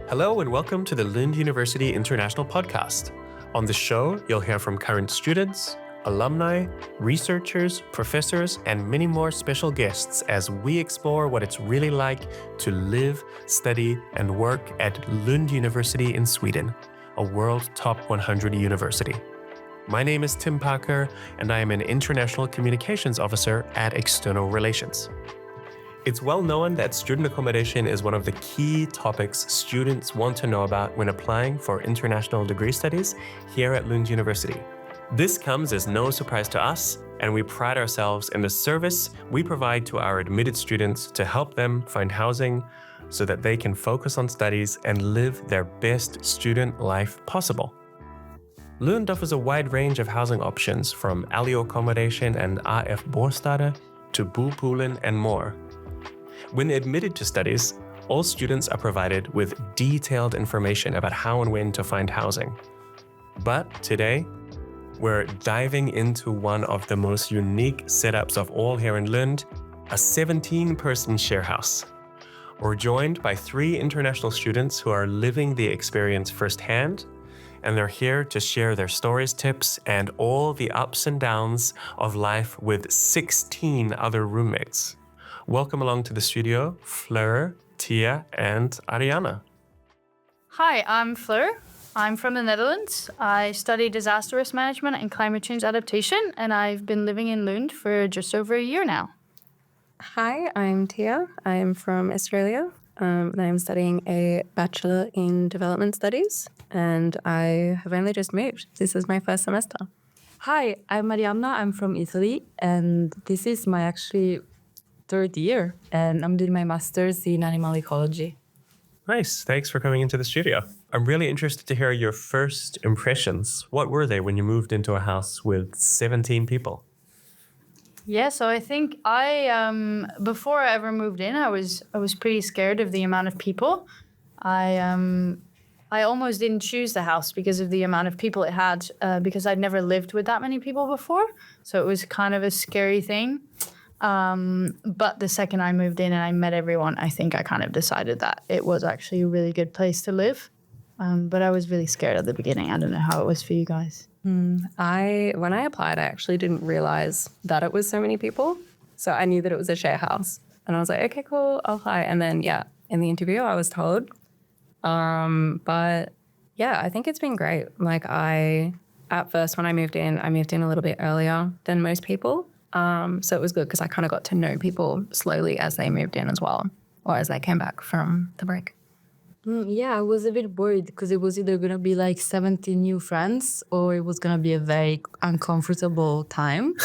Hello and welcome to the Lund University International Podcast. On the show, you'll hear from current students, alumni, researchers, professors, and many more special guests as we explore what it's really like to live, study, and work at Lund University in Sweden, a world top 100 university. My name is Tim Parker, and I am an International Communications Officer at External Relations. It's well known that student accommodation is one of the key topics students want to know about when applying for international degree studies here at Lund University. This comes as no surprise to us, and we pride ourselves in the service we provide to our admitted students to help them find housing so that they can focus on studies and live their best student life possible. Lund offers a wide range of housing options from Alio accommodation and AF Bostäder to Bopoolen and more. When admitted to studies, all students are provided with detailed information about how and when to find housing. But today, we're diving into one of the most unique setups of all here in Lund, a 17-person share house. We're joined by 3 international students who are living the experience firsthand, and they're here to share their stories, tips, and all the ups and downs of life with 16 other roommates. Welcome along to the studio, Fleur, Tia, and Arianna. Hi, I'm Fleur. I'm from the Netherlands. I study disaster risk management and climate change adaptation, and I've been living in Lund for just over a year now. Hi, I'm Tia. I'm from Australia, and I'm studying a Bachelor in Development Studies, and I have only just moved. This is my first semester. Hi, I'm Arianna. I'm from Italy, and this is my actually 3rd year, and I'm doing my master's in Animal Ecology. Nice. Thanks for coming into the studio. I'm really interested to hear your first impressions. What were they when you moved into a house with 17 people? Yeah, so I think before I ever moved in, I was pretty scared of the amount of people. I almost didn't choose the house because of the amount of people it had, because I'd never lived with that many people before. So it was kind of a scary thing. But the second I moved in and I met everyone, I think I kind of decided that it was actually a really good place to live. But I was really scared at the beginning. I don't know how it was for you guys. When I applied, I actually didn't realize that it was so many people. So I knew that it was a share house. And I was like, okay, cool, I'll apply. And then, in the interview, I was told. But I think it's been great. At first, when I moved in a little bit earlier than most people. So it was good because I kind of got to know people slowly as they moved in as well, or as they came back from the break. I was a bit worried because it was either going to be like 17 new friends or it was going to be a very uncomfortable time.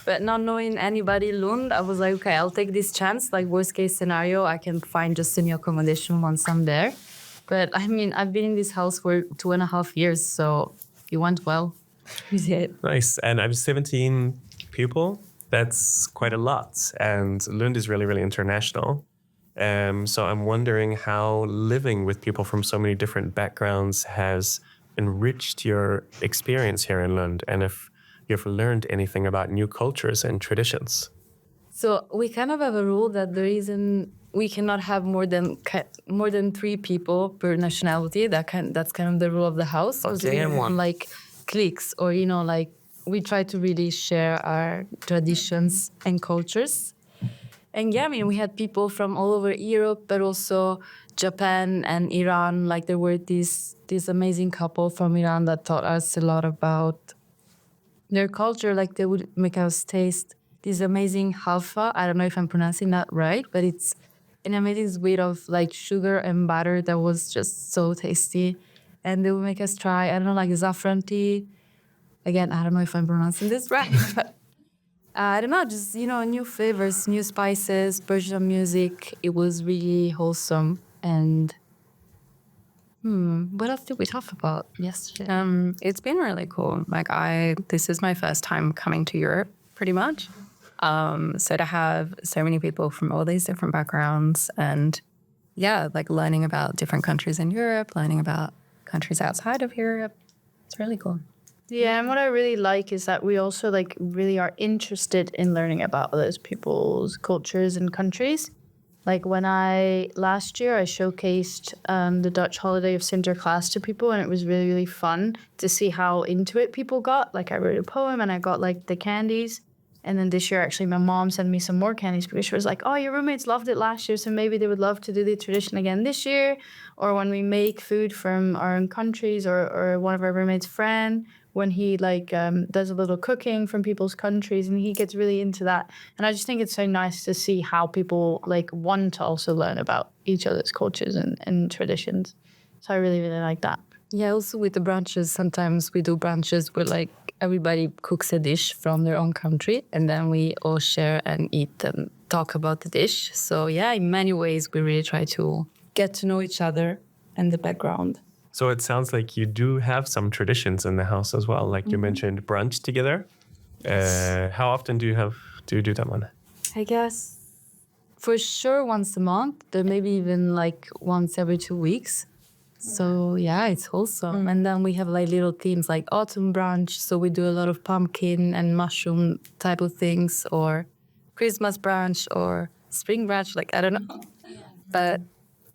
But not knowing anybody in Lund, I was like, okay, I'll take this chance. Like worst case scenario, I can find just a new accommodation once I'm there. But I mean, I've been in this house for 2.5 years, so it went well. Nice. And I'm 17 people. That's quite a lot. And Lund is really, really international. So I'm wondering how living with people from so many different backgrounds has enriched your experience here in Lund, and if you've learned anything about new cultures and traditions. So we kind of have a rule that we cannot have more than 3 people per nationality. That's kind of the rule of the house. Okay, we want like cliques, or we try to really share our traditions and cultures. And we had people from all over Europe, but also Japan and Iran. Like there were this amazing couple from Iran that taught us a lot about their culture. Like they would make us taste this amazing halva. I don't know if I'm pronouncing that right, but it's an amazing sweet of like sugar and butter that was just so tasty. And they would make us try, I don't know, like saffron tea. Again, I don't know if I'm pronouncing this right, but I don't know, just, new flavors, new spices, Persian music. It was really wholesome. And what else did we talk about yesterday? It's been really cool. This is my first time coming to Europe, pretty much. So to have so many people from all these different backgrounds and, learning about different countries in Europe, learning about countries outside of Europe, it's really cool. Yeah, and what I really like is that we also really are interested in learning about those people's cultures and countries. Like last year I showcased the Dutch holiday of Sinterklaas to people, and it was really, really fun to see how into it people got. Like I wrote a poem and I got like the candies. And then this year, actually, my mom sent me some more candies because she was like, oh, your roommates loved it last year, so maybe they would love to do the tradition again this year. Or when we make food from our own countries, or one of our roommates, Fran, when he does a little cooking from people's countries, and he gets really into that. And I just think it's so nice to see how people want to also learn about each other's cultures and traditions. So I really, really like that. Yeah, also with the brunches, sometimes we do brunches where everybody cooks a dish from their own country, and then we all share and eat and talk about the dish. So yeah, in many ways, we really try to get to know each other and the background. So it sounds like you do have some traditions in the house as well. Like you mentioned brunch together. How often do you do that one? I guess for sure once a month, there maybe even once every 2 weeks. So yeah, it's wholesome. And then we have little themes like autumn brunch. So we do a lot of pumpkin and mushroom type of things, or Christmas brunch or spring brunch. I don't know. But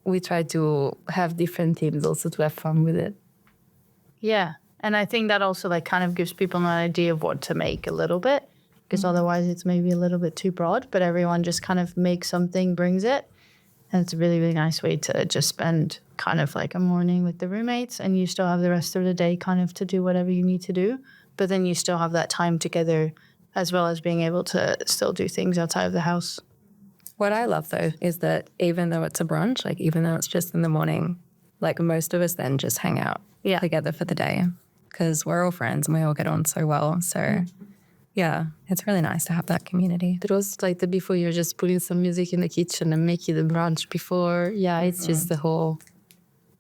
we try to have different themes also to have fun with it. Yeah. And I think that also kind of gives people an idea of what to make a little bit, because otherwise it's maybe a little bit too broad, but everyone just kind of makes something, brings it. And it's a really, really nice way to just spend kind of a morning with the roommates, and you still have the rest of the day kind of to do whatever you need to do. But then you still have that time together, as well as being able to still do things outside of the house. What I love, though, is that even though it's a brunch, even though it's just in the morning, most of us then just hang out together for the day, because we're all friends and we all get on so well. So yeah, it's really nice to have that community. It was the before you're just putting some music in the kitchen and making the brunch before. Yeah, it's just the whole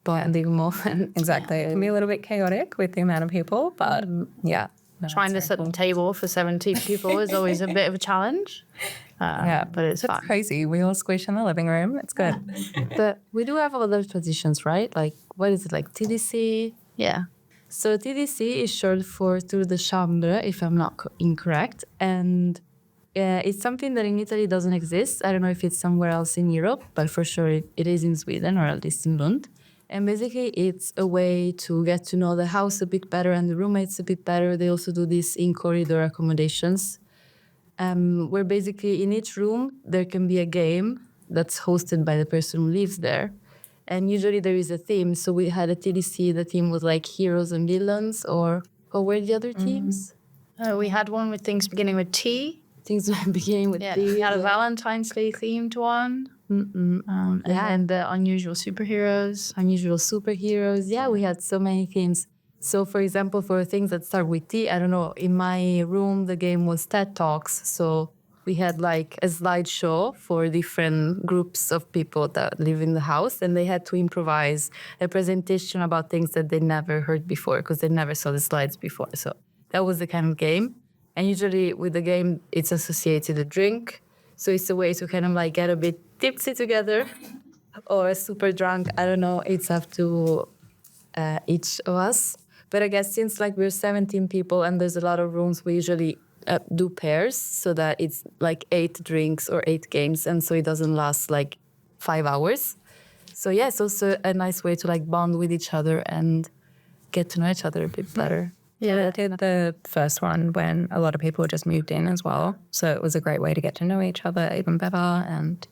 bonding moment. Exactly. It can be a little bit chaotic with the amount of people, but yeah. No, trying to set the table for 70 people is always a bit of a challenge. But it's fun. Crazy. We all squish in the living room. It's good. But we do have other traditions, right? What is it, TDC? Yeah. So TDC is short for Tour de Chambre, if I'm not incorrect. And it's something that in Italy doesn't exist. I don't know if it's somewhere else in Europe, but for sure it is in Sweden, or at least in Lund. And basically it's a way to get to know the house a bit better and the roommates a bit better. They also do this in corridor accommodations, where basically in each room there can be a game that's hosted by the person who lives there. And usually there is a theme. So we had a TDC, the theme was heroes and villains, or were the other teams? We had one with things beginning with T. Things beginning with T. We had a Valentine's Day themed one. And the unusual superheroes. Yeah, we had so many themes. So for example, for things that start with T, I don't know, in my room the game was TED Talks. So we had a slideshow for different groups of people that live in the house, and they had to improvise a presentation about things that they never heard before because they never saw the slides before. So that was the kind of game. And usually with the game, it's associated a drink. So it's a way to kind of get a bit tipsy together or super drunk. I don't know. It's up to each of us. But I guess since we're 17 people and there's a lot of rooms, we usually do pairs so that it's 8 drinks or 8 games. And so it doesn't last 5 hours. So yeah, it's also a nice way to bond with each other and get to know each other a bit better. Yeah, I did the first one when a lot of people just moved in as well. So it was a great way to get to know each other even better. And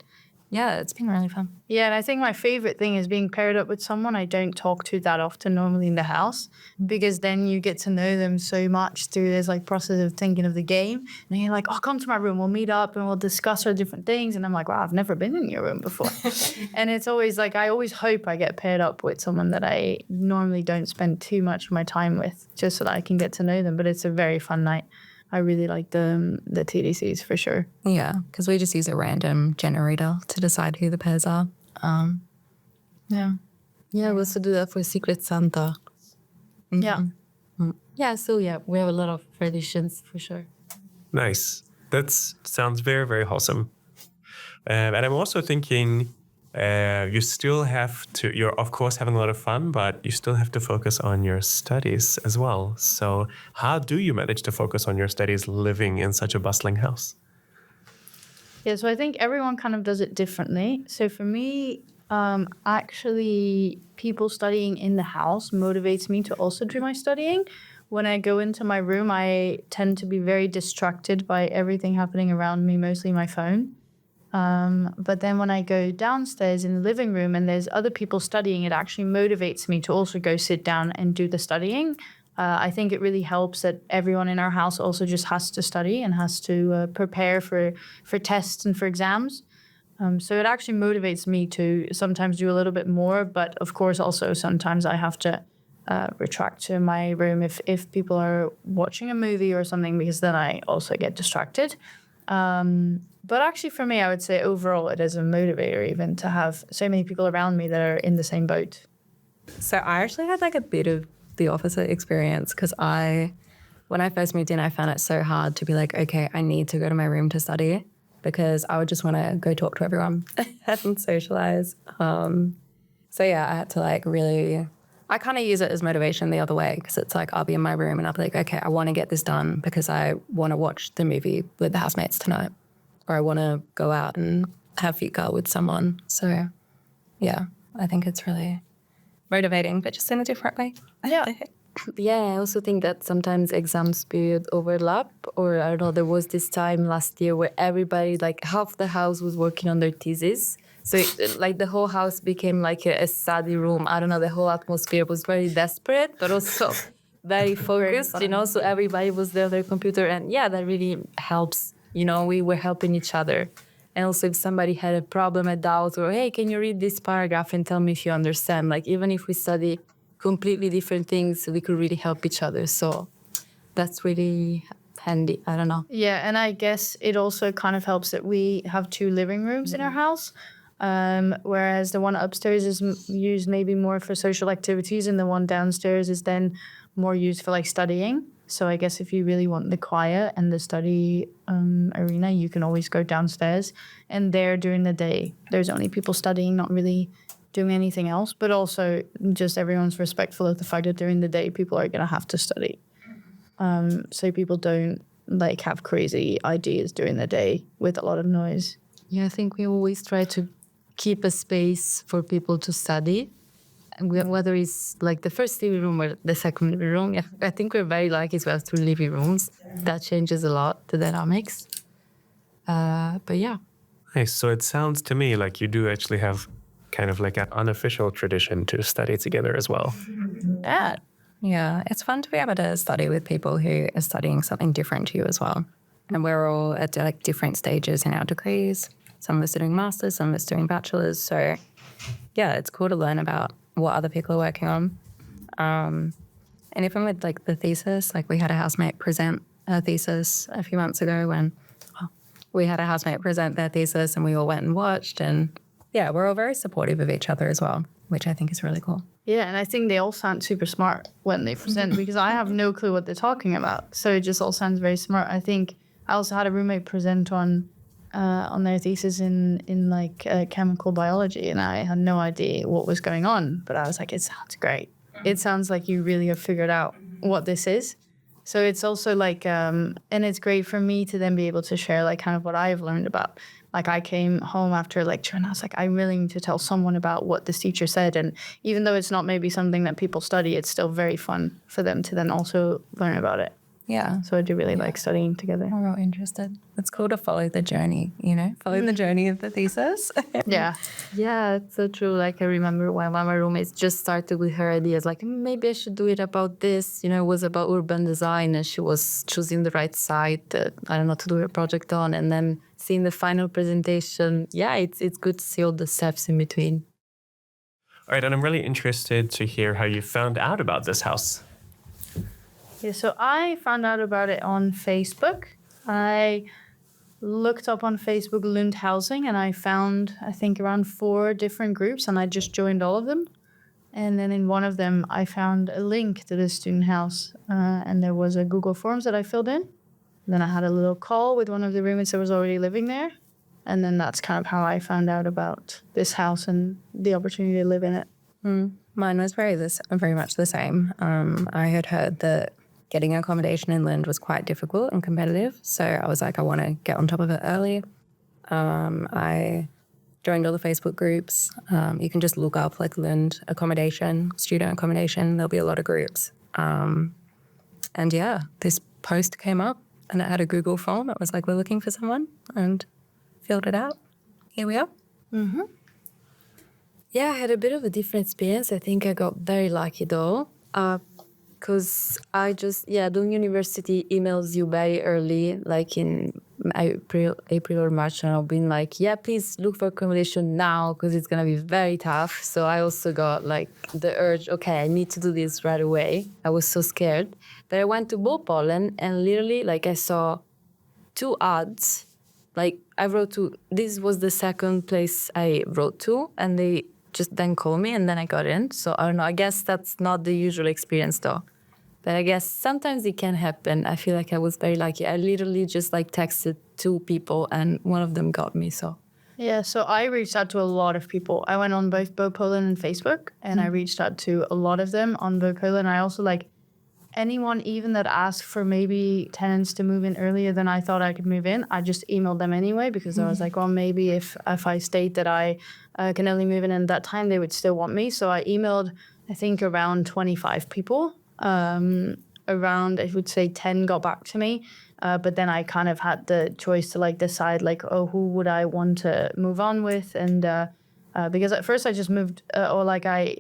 yeah, it's been really fun. Yeah, and I think my favorite thing is being paired up with someone I don't talk to that often normally in the house, because then you get to know them so much through this process of thinking of the game. And then you're oh, come to my room, we'll meet up and we'll discuss our different things. And I'm wow, I've never been in your room before. And it's always I always hope I get paired up with someone that I normally don't spend too much of my time with, just so that I can get to know them. But it's a very fun night. I really like the TDCs for sure. Yeah, because we just use a random generator to decide who the pairs are. Yeah, we also do that for Secret Santa. Yeah. Yeah, so yeah, we have a lot of traditions for sure. Nice. That sounds very, very wholesome. And I'm also thinking you still have to, you're of course having a lot of fun, but you still have to focus on your studies as well. So how do you manage to focus on your studies living in such a bustling house? Yeah, so I think everyone kind of does it differently. So for me, actually, people studying in the house motivates me to also do my studying. When I go into my room, I tend to be very distracted by everything happening around me, mostly my phone. But then when I go downstairs in the living room and there's other people studying, it actually motivates me to also go sit down and do the studying. I think it really helps that everyone in our house also just has to study and has to prepare for tests and for exams. So it actually motivates me to sometimes do a little bit more, but of course also sometimes I have to retract to my room if people are watching a movie or something, because then I also get distracted. But actually for me, I would say overall it is a motivator even to have so many people around me that are in the same boat. So I actually had like a bit of the opposite experience because when I first moved in, I found it so hard to be like, okay, I need to go to my room to study because I would just want to go talk to everyone and socialize. So yeah, I had to like really, I kind of use it as motivation the other way because it's like I'll be in my room and I'll be like, okay, I want to get this done because I want to watch the movie with the housemates tonight, or I want to go out and have fika with someone. So yeah, I think it's really motivating, but just in a different way. Yeah. Yeah, I also think that sometimes exams period overlap, or I don't know, there was this time last year where everybody, like half the house was working on their thesis. So like the whole house became like a study room. I don't know, the whole atmosphere was very desperate, but also very focused, you know, so everybody was there on their computer. And yeah, that really helps. You know, we were helping each other. And also if somebody had a problem, a doubt, or hey, can you read this paragraph and tell me if you understand? Like even if we study completely different things, we could really help each other. So that's really handy. I don't know. Yeah, and I guess it also kind of helps that we have 2 living rooms in our house, whereas the one upstairs is used maybe more for social activities and the one downstairs is then more used for like studying. So I guess if you really want the quiet and the study arena, you can always go downstairs. And there during the day, there's only people studying, not really doing anything else. But also just everyone's respectful of the fact that during the day, people are going to have to study. So people don't like have crazy ideas during the day with a lot of noise. Yeah, I think we always try to keep a space for people to study. And whether it's like the first living room or the second living room, yeah, I think we're very lucky as well to living rooms. That changes a lot, the dynamics. But yeah. Nice. So it sounds to me like you do actually have kind of like an unofficial tradition to study together as well. Yeah. Yeah, it's fun to be able to study with people who are studying something different to you as well. And we're all at like different stages in our degrees. Some of us are doing masters, some of us are doing bachelors. So yeah, it's cool to learn about what other people are working on. And even with like the thesis, like we had a housemate present a thesis a few months ago when we had a housemate present their thesis and we all went and watched. And yeah, we're all very supportive of each other as well, which I think is really cool. Yeah, and I think they all sound super smart when they present because I have no clue what they're talking about. So it just all sounds very smart. I think I also had a roommate present on their thesis in like chemical biology, and I had no idea what was going on. But I was like, it sounds great. It sounds like you really have figured out what this is. So it's also like, and it's great for me to then be able to share like kind of what I've learned about. Like I came home after a lecture and I was like, I really need to tell someone about what this teacher said. And even though it's not maybe something that people study, it's still very fun for them to then also learn about it. Yeah. So I do really like studying together. We're all interested. It's cool to follow the journey, you know, follow the journey of the thesis. Yeah. Yeah, it's so true. Like I remember when one of my roommates just started with her ideas, like maybe I should do it about this. You know, it was about urban design and she was choosing the right site, I don't know, to do her project on. And then seeing the final presentation, yeah, it's good to see all the steps in between. All right, and I'm really interested to hear how you found out about this house. Yeah, so I found out about it on Facebook. I looked up on Facebook Lund Housing and I found, I think, around 4 different groups and I just joined all of them. And then in one of them, I found a link to the student house and there was a Google Forms that I filled in. Then I had a little call with one of the roommates that was already living there. And then that's kind of how I found out about this house and the opportunity to live in it. Mine was very much the same. I had heard that getting accommodation in Lund was quite difficult and competitive. So I was like, I want to get on top of it early. I joined all the Facebook groups. You can just look up like Lund accommodation, student accommodation. There'll be a lot of groups. And yeah, this post came up and it had a Google form. It was like, we're looking for someone, and filled it out. Here we are. Yeah, I had a bit of a different experience. I think I got very lucky though, because Lund University emails you very early, like in April or March, and I've been like, yeah, please look for accommodation now because it's gonna be very tough. So I also got like the urge, okay, I need to do this right away. I was so scared that I went to Poland and literally like I saw 2 ads. Like I wrote to, this was the second place I wrote to, and they just then called me and then I got in. So I don't know, I guess that's not the usual experience though. But I guess sometimes it can happen. I feel like I was very lucky. I literally just like texted 2 people and one of them got me, so. Yeah, so I reached out to a lot of people. I went on both Poland and Facebook, and I reached out to a lot of them on Poland. I also like anyone even that asked for maybe tenants to move in earlier than I thought I could move in. I just emailed them anyway because I was like, well, maybe if I state that I can only move in that time, they would still want me. So I emailed, I think, around 25 people. Around, I would say 10 got back to me. But then I kind of had the choice to like decide like, oh, who would I want to move on with? And because at first I just moved I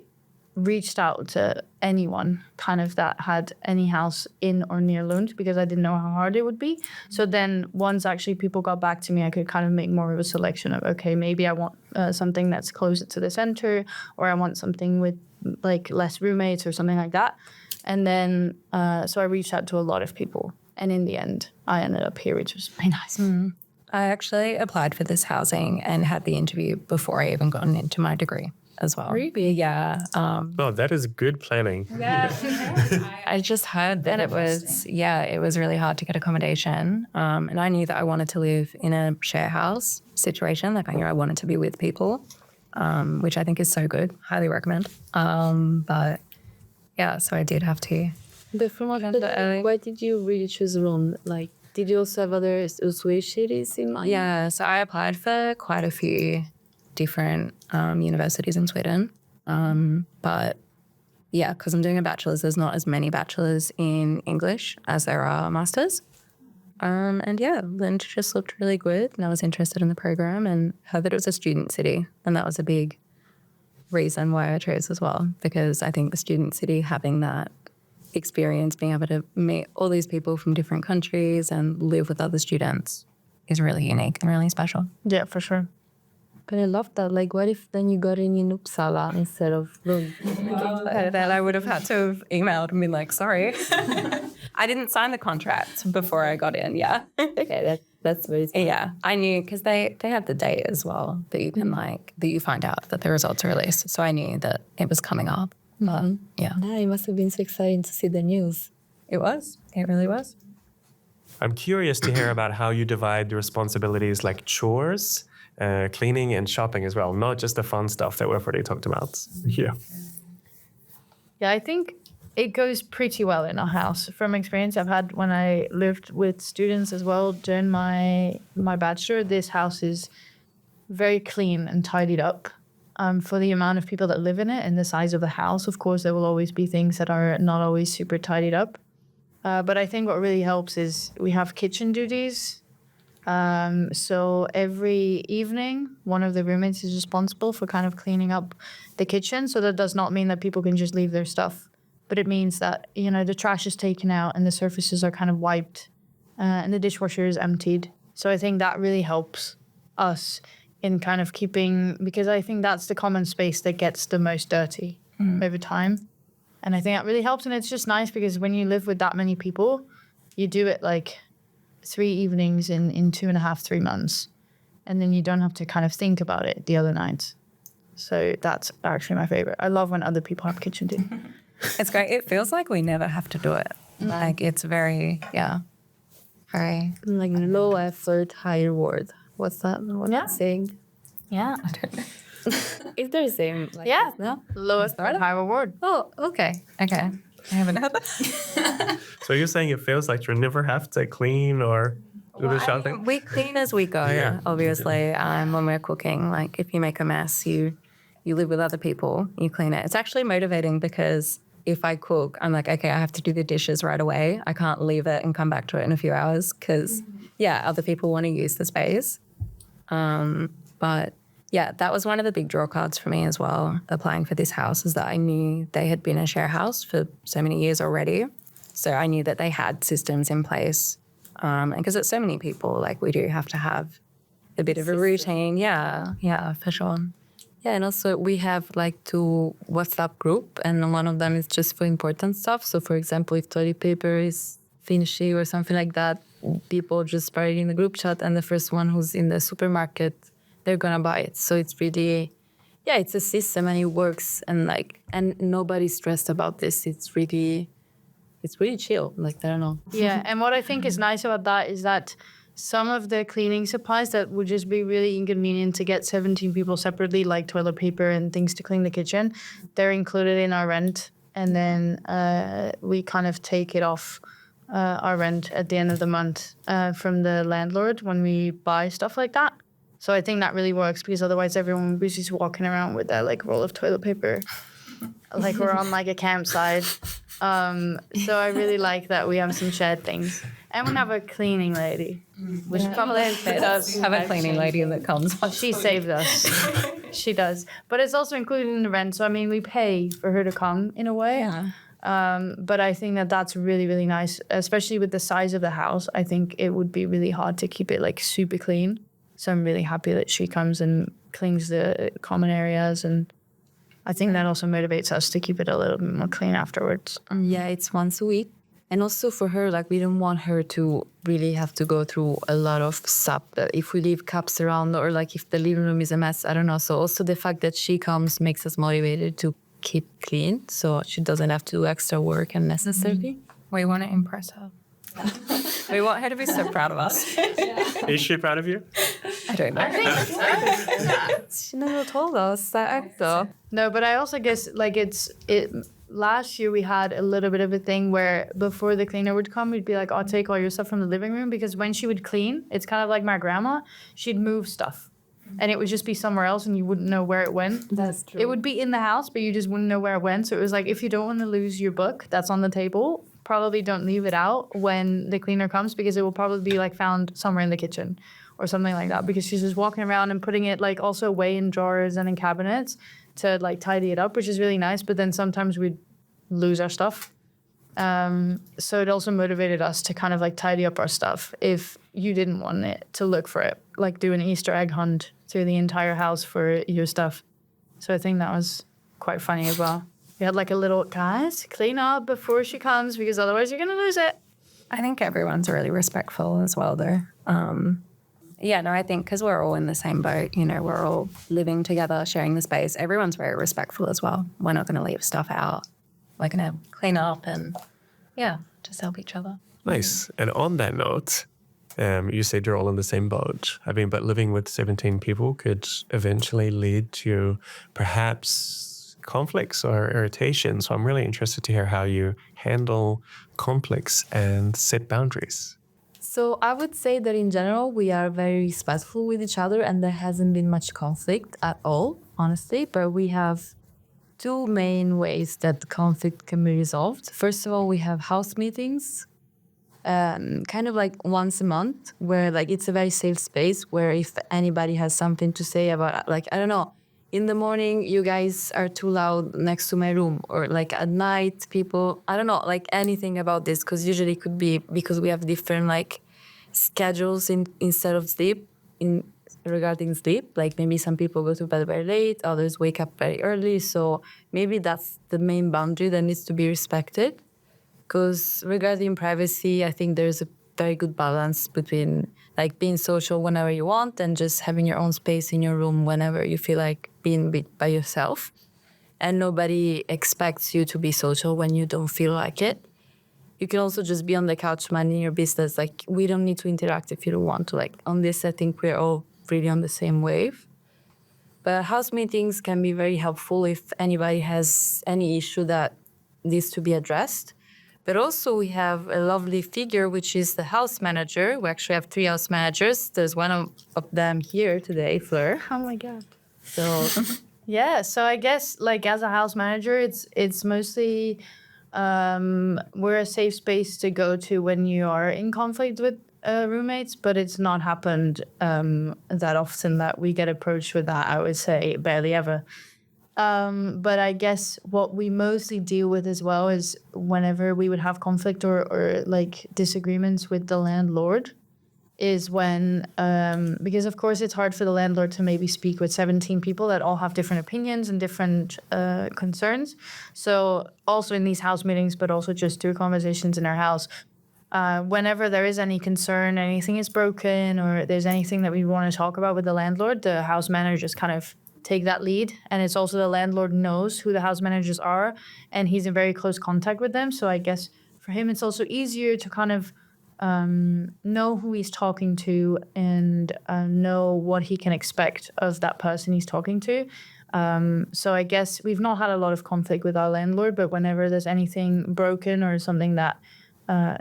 reached out to anyone kind of that had any house in or near Lund because I didn't know how hard it would be. So then once actually people got back to me, I could kind of make more of a selection of, okay, maybe I want something that's closer to the center, or I want something with like less roommates or something like that. And then, so I reached out to a lot of people. And in the end, I ended up here, which was very nice. I actually applied for this housing and had the interview before I even gotten into my degree as well. Really? Yeah. Oh, that is good planning. I just heard that it was really hard to get accommodation. And I knew that I wanted to live in a share house situation. Like I knew I wanted to be with people, which I think is so good. Highly recommend. But yeah, so I did have to. But from what why did you really choose Lund? Like, did you also have other Swedish cities in mind? Yeah, so I applied for quite a few different universities in Sweden. But yeah, because I'm doing a bachelor's, there's not as many bachelors in English as there are masters. And yeah, Lund just looked really good and I was interested in the program and heard that it was a student city. And that was a big reason why I chose as well, because I think the student city, having that experience, being able to meet all these people from different countries and live with other students is really unique and really special. Yeah, for sure. But I love that. Like, what if then you got in Uppsala instead of Lund? Then I would have had to have emailed and been like, sorry. I didn't sign the contract before I got in, yeah. Okay, that's very smart. Yeah, I knew because they have the date as well that you can that you find out that the results are released. So I knew that it was coming up. But yeah. It must have been so exciting to see the news. It was. It really was. I'm curious to hear about how you divide the responsibilities like chores, cleaning and shopping as well, not just the fun stuff that we've already talked about. Yeah. Yeah, I think it goes pretty well in our house. From experience I've had when I lived with students as well during my bachelor, this house is very clean and tidied up. For the amount of people that live in it and the size of the house, of course, there will always be things that are not always super tidied up. But I think what really helps is we have kitchen duties. So every evening, one of the roommates is responsible for kind of cleaning up the kitchen. So that does not mean that people can just leave their stuff, but it means that, you know, the trash is taken out and the surfaces are kind of wiped and the dishwasher is emptied. So I think that really helps us in kind of keeping, because I think that's the common space that gets the most dirty over time. And I think that really helps. And it's just nice because when you live with that many people, you do it like 3 evenings in 2.5, 3 months. And then you don't have to kind of think about it the other nights. So that's actually my favorite. I love when other people have kitchen duty. It's great. It feels like we never have to do it. Like it's very, very. Like low effort, high reward. What's that? What's saying? Yeah. I don't know. Is there a saying like Yeah. this, no? Lowest high reward. Oh, okay. I haven't heard that. So you're saying it feels like you never have to clean or Do the shouting? We clean as we go, Yeah. obviously. When we're cooking, like if you make a mess, you live with other people, you clean it. It's actually motivating because if I cook, I'm like, okay, I have to do the dishes right away. I can't leave it and come back to it in a few hours because, other people want to use the space. But yeah, that was one of the big draw cards for me as well, applying for this house, is that I knew they had been a share house for so many years already. So I knew that they had systems in place. And because it's so many people, like we do have to have a bit of a routine. Yeah, for sure. Yeah, and also we have like 2 WhatsApp group, and one of them is just for important stuff. So for example, if toilet paper is finishy or something like that, people just spread it in the group chat, and the first one who's in the supermarket, they're gonna buy it. So it's really, it's a system and it works, and nobody's stressed about this. It's really chill. Like, I don't know. Yeah, and what I think is nice about that is that some of the cleaning supplies that would just be really inconvenient to get 17 people separately, like toilet paper and things to clean the kitchen, they're included in our rent. And then we kind of take it off our rent at the end of the month from the landlord when we buy stuff like that. So I think that really works, because otherwise everyone would be just walking around with that like roll of toilet paper, like we're on like a campsite. So I really like that we have some shared things. And we have a cleaning lady, which probably does Have a cleaning lady that comes. She saved us. She does. But it's also included in the rent. So, I mean, we pay for her to come in a way. Yeah. But I think that that's really, really nice, especially with the size of the house. I think it would be really hard to keep it like super clean. So I'm really happy that she comes and cleans the common areas. And I think that also motivates us to keep it a little bit more clean afterwards. Yeah, it's once a week. And also for her, like, we don't want her to really have to go through a lot of stuff. If we leave cups around, or like if the living room is a mess, I don't know. So also the fact that she comes makes us motivated to keep clean, so she doesn't have to do extra work unnecessarily. We want to impress her. We want her to be so proud of us. Is she proud of you? I don't know. She never told us that, though. No, but I also guess like last year we had a little bit of a thing where before the cleaner would come, we'd be like, I'll take all your stuff from the living room, because when she would clean, it's kind of like my grandma, she'd move stuff and it would just be somewhere else and you wouldn't know where it went. That's true. It would be in the house, but you just wouldn't know where it went. So it was like, if you don't want to lose your book that's on the table, probably don't leave it out when the cleaner comes, because it will probably be like found somewhere in the kitchen or something like that, because she's just walking around and putting it like also away in drawers and in cabinets to like tidy it up, which is really nice. But then sometimes we'd lose our stuff. So it also motivated us to kind of like tidy up our stuff if you didn't want it to look for it, like do an Easter egg hunt through the entire house for your stuff. So I think that was quite funny as well. We had like a little, guys, clean up before she comes, because otherwise you're going to lose it. I think everyone's really respectful as well, though. I think because we're all in the same boat, we're all living together, sharing the space. Everyone's very respectful as well. We're not going to leave stuff out. We're going to clean up and, just help each other. Nice. And on that note, you said you're all in the same boat. I mean, but living with 17 people could eventually lead to perhaps conflicts or irritation. So I'm really interested to hear how you handle conflicts and set boundaries. So I would say that in general, we are very respectful with each other, and there hasn't been much conflict at all, honestly. But we have 2 main ways that conflict can be resolved. First of all, we have house meetings, kind of like once a month, where like it's a very safe space where if anybody has something to say about, like, I don't know, in the morning, you guys are too loud next to my room, or like at night, people, I don't know, like anything about this, because usually it could be because we have different like schedules instead of sleep, regarding sleep. Like maybe some people go to bed very late, others wake up very early. So maybe that's the main boundary that needs to be respected. Because regarding privacy, I think there's a very good balance between like being social whenever you want and just having your own space in your room whenever you feel like being by yourself. And nobody expects you to be social when you don't feel like it. You can also just be on the couch minding your business. Like, we don't need to interact if you don't want to. Like, on this, I think we're all really on the same wave. But house meetings can be very helpful if anybody has any issue that needs to be addressed. But also we have a lovely figure, which is the house manager. We actually have 3 house managers. There's one of them here today, Fleur. Oh my God. So Yeah, so I guess like as a house manager, it's mostly we're a safe space to go to when you are in conflict with roommates, but it's not happened that often that we get approached with that. I would say barely ever. But I guess what we mostly deal with as well is whenever we would have conflict or like disagreements with the landlord is when, because of course it's hard for the landlord to maybe speak with 17 people that all have different opinions and different concerns. So also in these house meetings, but also just through conversations in our house, whenever there is any concern, anything is broken, or there's anything that we want to talk about with the landlord, the house manager just kind of take that lead. And it's also the landlord knows who the house managers are, and he's in very close contact with them. So I guess for him, it's also easier to kind of know who he's talking to and know what he can expect of that person he's talking to. So I guess we've not had a lot of conflict with our landlord, but whenever there's anything broken or something that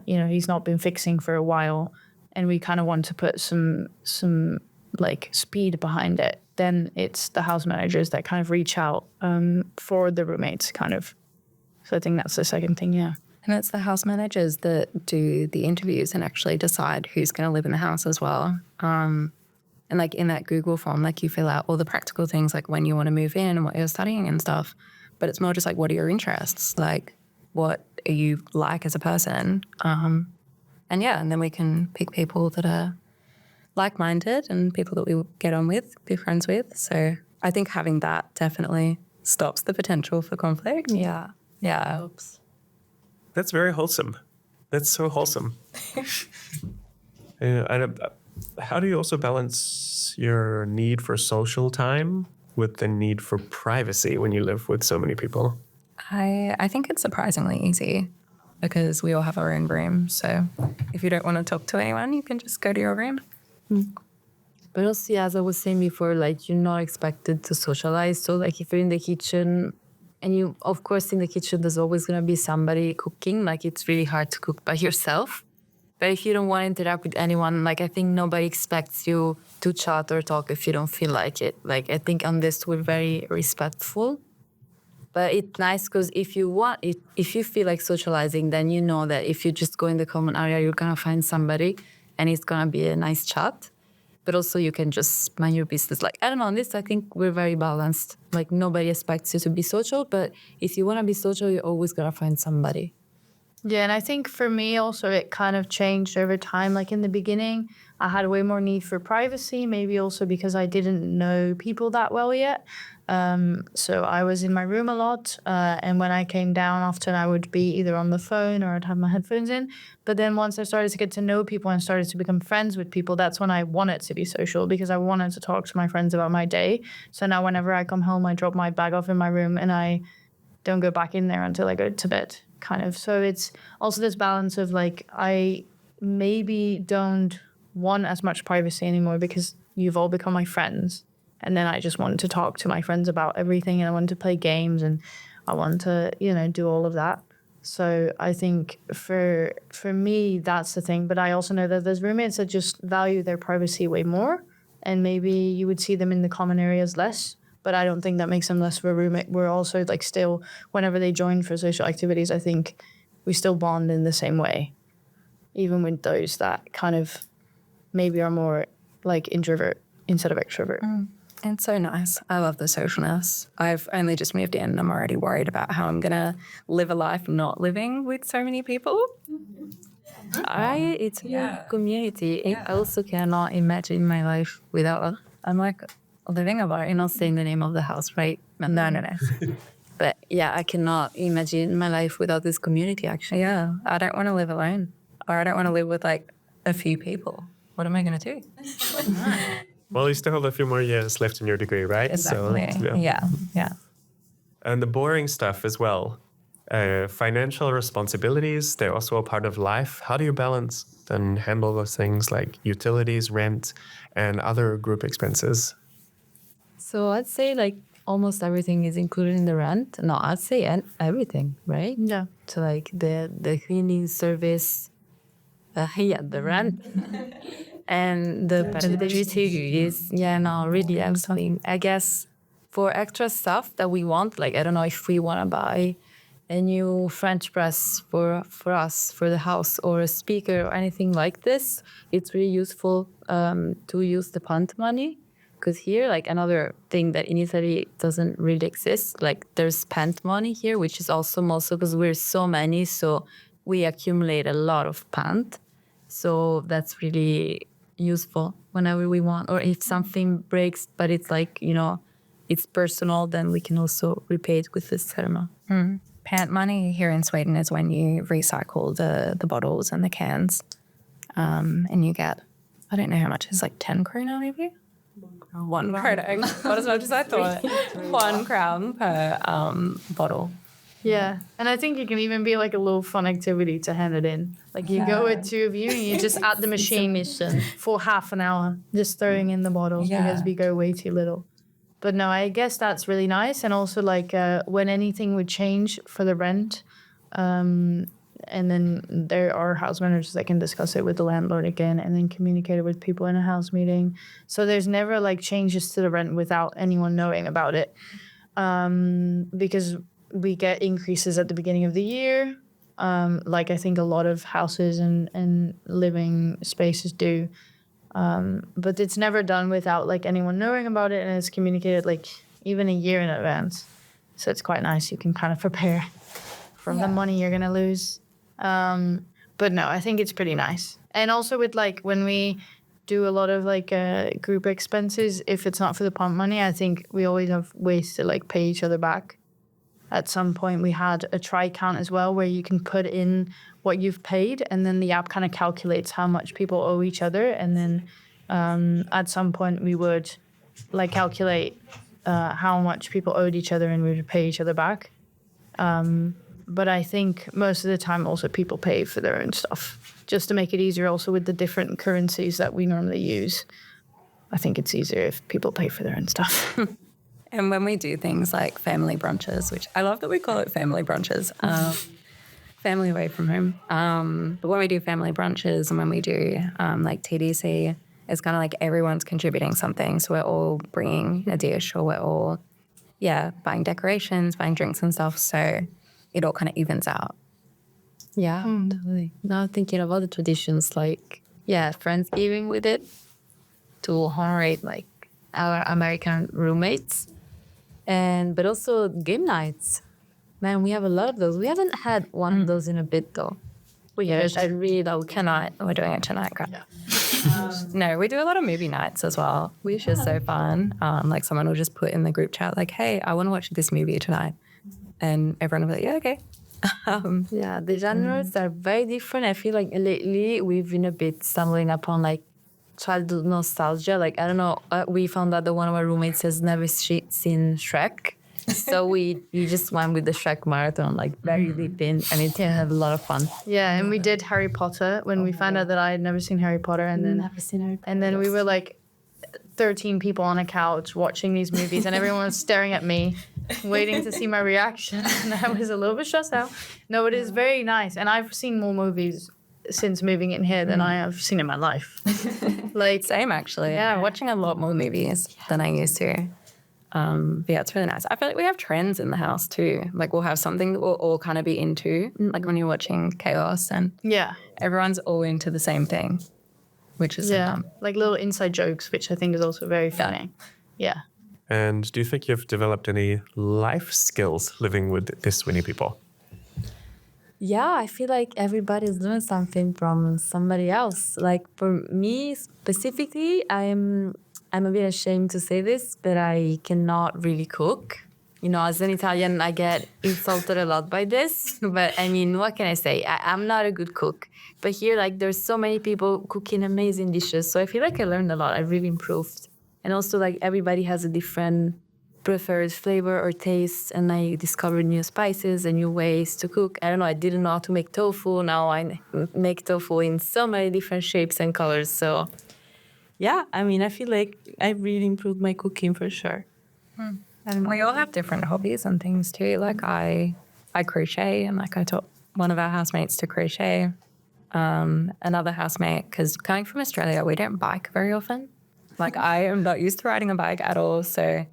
he's not been fixing for a while, and we kind of want to put some like speed behind it, then it's the house managers that kind of reach out for the roommates, kind of. So I think that's the second thing, yeah. And it's the house managers that do the interviews and actually decide who's going to live in the house as well. And like in that Google form, like you fill out all the practical things, like when you want to move in and what you're studying and stuff. But it's more just like, what are your interests? Like, what are you like as a person? And then we can pick people that are like-minded and people that we get on with, be friends with. So I think having that definitely stops the potential for conflict. yeah. Yeah. That's very wholesome. That's so wholesome. And how do you also balance your need for social time with the need for privacy when you live with so many people? I think it's surprisingly easy because we all have our own room. So if you don't want to talk to anyone, you can just go to your room. But also, as I was saying before, like you're not expected to socialize. So like if you're in the kitchen, and you, of course, in the kitchen, there's always going to be somebody cooking. Like it's really hard to cook by yourself. But if you don't want to interact with anyone, like I think nobody expects you to chat or talk if you don't feel like it. Like I think on this, we're very respectful. But it's nice because if you feel like socializing, then you know that if you just go in the common area, you're going to find somebody and it's going to be a nice chat. But also you can just mind your business. Like, I don't know, on this, I think we're very balanced. Like, nobody expects you to be social, but if you want to be social, you're always going to find somebody. Yeah, and I think for me also it kind of changed over time. Like in the beginning, I had way more need for privacy, maybe also because I didn't know people that well yet. So I was in my room a lot, and when I came down, often I would be either on the phone or I'd have my headphones in. But then once I started to get to know people and started to become friends with people, that's when I wanted to be social because I wanted to talk to my friends about my day. So now whenever I come home, I drop my bag off in my room and I don't go back in there until I go to bed, kind of. So it's also this balance of like, I maybe don't want as much privacy anymore because you've all become my friends. And then I just want to talk to my friends about everything, and I want to play games, and I want to, do all of that. So I think for me, that's the thing. But I also know that there's roommates that just value their privacy way more, and maybe you would see them in the common areas less. But I don't think that makes them less of a roommate. We're also like still, whenever they join for social activities, I think we still bond in the same way, even with those that kind of maybe are more like introvert instead of extrovert. It's so nice. I love the socialness. I've only just moved in and I'm already worried about how I'm going to live a life not living with so many people. It's a community. I also cannot imagine my life without. I'm like living alone, not saying the name of the house, right? No. But yeah, I cannot imagine my life without this community, actually. Yeah, I don't want to live alone, or I don't want to live with like a few people. What am I going to do? Well, you still have a few more years left in your degree, right? Exactly. So, Yeah. And the boring stuff as well. Financial responsibilities, they're also a part of life. How do you balance and handle those things like utilities, rent, and other group expenses? So I'd say like almost everything is included in the rent. No, I'd say everything, right? Yeah. So like the cleaning service, the rent, and the electricity is really everything. I guess for extra stuff that we want, like I don't know if we want to buy a new French press for us for the house or a speaker or anything like this, it's really useful to use the punt money. Because here, like another thing that in Italy doesn't really exist, like there's pant money here, which is awesome also because we're so many, so we accumulate a lot of pant. So that's really useful whenever we want. Or if something breaks, but it's like, it's personal, then we can also repay it with this thermal. Pant money here in Sweden is when you recycle the bottles and the cans, and you get, I don't know how much, it's like 10 krona maybe? 1 krona. Not as much as I thought. 1 crown per bottle. Yeah. And I think it can even be like a little fun activity to hand it in. Like you go with 2 of you and you just at the machine for half an hour, just throwing in the bottles because we go way too little. But no, I guess that's really nice. And also like when anything would change for the rent, and then there are house managers that can discuss it with the landlord again and then communicate it with people in a house meeting. So there's never like changes to the rent without anyone knowing about it. Because we get increases at the beginning of the year. Like I think a lot of houses and living spaces do. But it's never done without like anyone knowing about it, and it's communicated like even a year in advance. So it's quite nice. You can kind of prepare for the money you're going to lose. But no, I think it's pretty nice. And also with like when we do a lot of like group expenses, if it's not for the pump money, I think we always have ways to like pay each other back. At some point we had a try count as well where you can put in what you've paid and then the app kind of calculates how much people owe each other. And then at some point we would like calculate how much people owed each other and we would pay each other back. But I think most of the time also people pay for their own stuff just to make it easier also with the different currencies that we normally use. I think it's easier if people pay for their own stuff. And when we do things like family brunches, which I love that we call it family brunches, family away from home. But when we do family brunches and when we do like TDC, it's kind of like everyone's contributing something. So we're all bringing a dish or we're all, buying decorations, buying drinks and stuff. So it all kind of evens out. Yeah, totally. Now thinking of other traditions like, Friendsgiving with it to honor like our American roommates. But also game nights. Man, we have a lot of those. We haven't had one of those in a bit though. I really love cannot. We're doing it tonight, crap. No, we do a lot of movie nights as well, which is so fun. Like someone will just put in the group chat like, hey, I want to watch this movie tonight. And everyone will be like, okay. The genres are very different. I feel like lately we've been a bit stumbling upon like childhood nostalgia. Like, I don't know, we found out that one of our roommates has never seen Shrek. So we just went with the Shrek marathon, like very deep in, and it had a lot of fun. Yeah, and we did Harry Potter when we found out that I had never seen Harry Potter, and then we were like 13 people on a couch watching these movies, and everyone was staring at me, waiting to see my reaction, and I was a little bit stressed out. No, it is very nice, and I've seen more movies since moving in here than I have seen in my life. Like same actually. Yeah, watching a lot more movies than I used to. But yeah, it's really nice. I feel like we have trends in the house too. Like we'll have something that we'll all kind of be into. Like when you're watching Chaos and everyone's all into the same thing, which is fun. Like little inside jokes, which I think is also very funny. Yeah. And do you think you've developed any life skills living with this many people? Yeah, I feel like everybody's doing something from somebody else. Like for me specifically, I'm a bit ashamed to say this, but I cannot really cook. You know, as an Italian, I get insulted a lot by this. But I mean, what can I say? I'm not a good cook. But here, like, there's so many people cooking amazing dishes. So I feel like I learned a lot. I really improved. And also, like, everybody has a different preferred flavor or taste. And I discovered new spices and new ways to cook. I don't know, I didn't know how to make tofu. Now I make tofu in so many different shapes and colors. So, yeah, I mean, I feel like I really improved my cooking for sure. And we all have different hobbies and things too. Like I crochet, and like I taught one of our housemates to crochet. Another housemate, because coming from Australia, we don't bike very often. Like I am not used to riding a bike at all. So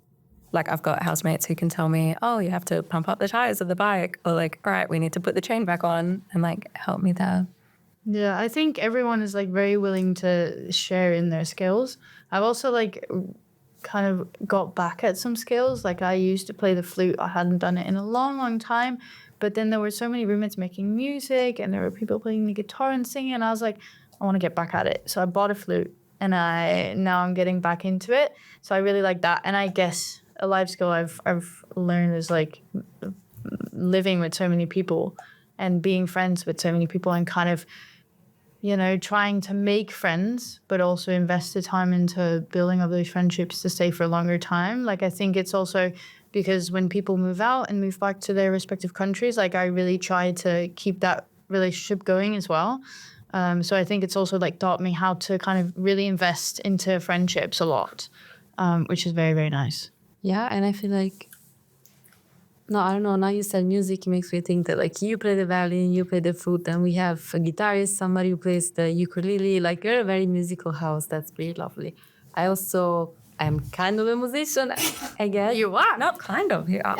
like I've got housemates who can tell me, oh, you have to pump up the tires of the bike, or like, all right, we need to put the chain back on, and like help me there. Yeah, I think everyone is like very willing to share in their skills. I've also like kind of got back at some skills. Like I used to play the flute. I hadn't done it in a long, long time. But then there were so many roommates making music, and there were people playing the guitar and singing. And I was like, I want to get back at it. So I bought a flute, and now I'm getting back into it. So I really like that. And I guess a life skill I've learned is like living with so many people and being friends with so many people, and kind of, you know, trying to make friends, but also invest the time into building up those friendships to stay for a longer time. Like, I think it's also because when people move out and move back to their respective countries, like I really try to keep that relationship going as well. So I think it's also like taught me how to kind of really invest into friendships a lot, which is very, very nice. Yeah, and I feel like, no, I don't know, now you said music, it makes me think that like you play the violin, you play the flute, and we have a guitarist, somebody who plays the ukulele. Like you're a very musical house. That's pretty lovely. I'm kind of a musician, I guess. You are, not kind of, you are.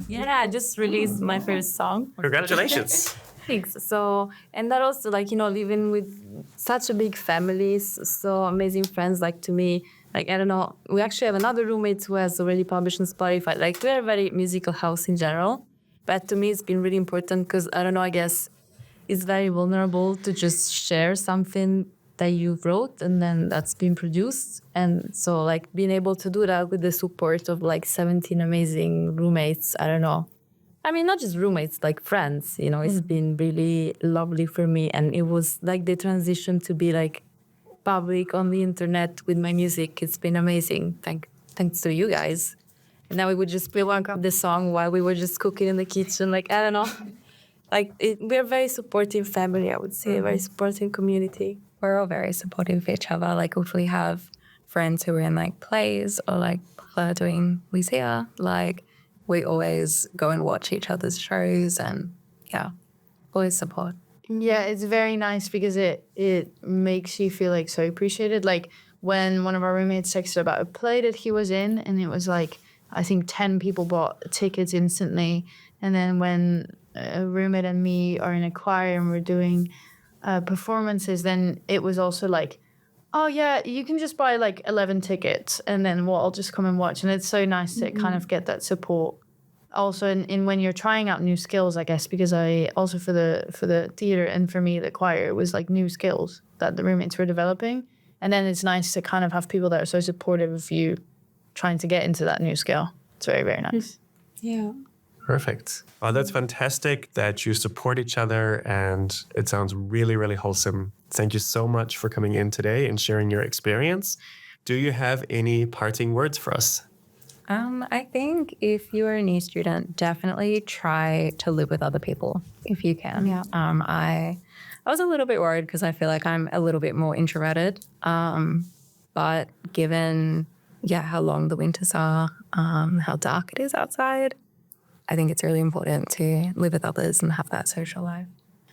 Yeah, I just released my first song. Congratulations. Thanks. So, and that also, like, you know, living with such a big family, so amazing friends, like to me, like, I don't know, we actually have another roommate who has already published on Spotify. Like, we're a very musical house in general. But to me, it's been really important because, I don't know, I guess it's very vulnerable to just share something that you wrote and then that's been produced. And so, like, being able to do that with the support of, like, 17 amazing roommates, I don't know. I mean, not just roommates, like friends, you know, it's been really lovely for me. And it was, like, the transition to be, like, public on the internet with my music. It's been amazing. Thanks to you guys. And now we would just play the song while we were just cooking in the kitchen. Like, I don't know. Like, we're a very supportive family, I would say, a very supportive community. We're all very supportive of each other. Like, if we have friends who are in, like, plays or, like, Fleur doing Lucia, like, we always go and watch each other's shows and, yeah, always support. Yeah, it's very nice because it makes you feel like so appreciated. Like when one of our roommates texted about a play that he was in, and it was like, I think 10 people bought tickets instantly. And then when a roommate and me are in a choir and we're doing performances, then it was also like, oh yeah, you can just buy like 11 tickets and then I'll just come and watch. And it's so nice to kind of get that support. Also, in when you're trying out new skills, I guess, because I also for the theater and for me the choir, it was like new skills that the roommates were developing, and then it's nice to kind of have people that are so supportive of you trying to get into that new skill. It's very, very nice. Yeah. Perfect. Well, that's fantastic that you support each other, and it sounds really, really wholesome. Thank you so much for coming in today and sharing your experience. Do you have any parting words for us? I think if you're a new student, definitely try to live with other people if you can. Yeah. I was a little bit worried because I feel like I'm a little bit more introverted. But given, how long the winters are, how dark it is outside, I think it's really important to live with others and have that social life.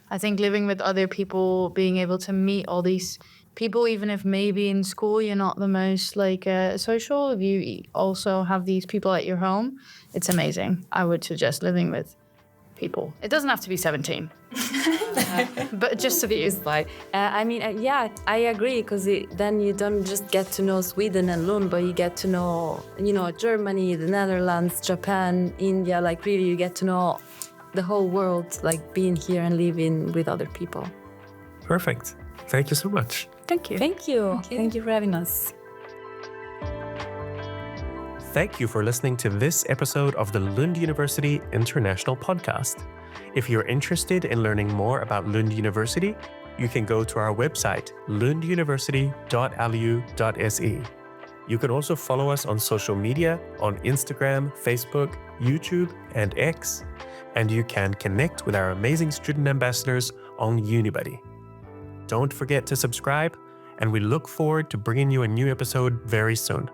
I think living with other people, being able to meet all these people, even if maybe in school you're not the most like social, if you also have these people at your home, it's amazing. I would suggest living with people. It doesn't have to be 17, but just a few. I agree, because then you don't just get to know Sweden and Lund, but you get to know, Germany, the Netherlands, Japan, India. Like really, you get to know the whole world, like being here and living with other people. Perfect. Thank you so much. Thank you. Thank you. Thank you for having us. Thank you for listening to this episode of the Lund University International Podcast. If you're interested in learning more about Lund University, you can go to our website, lunduniversity.lu.se. You can also follow us on social media on Instagram, Facebook, YouTube, and X. And you can connect with our amazing student ambassadors on Unibuddy. Don't forget to subscribe, and we look forward to bringing you a new episode very soon.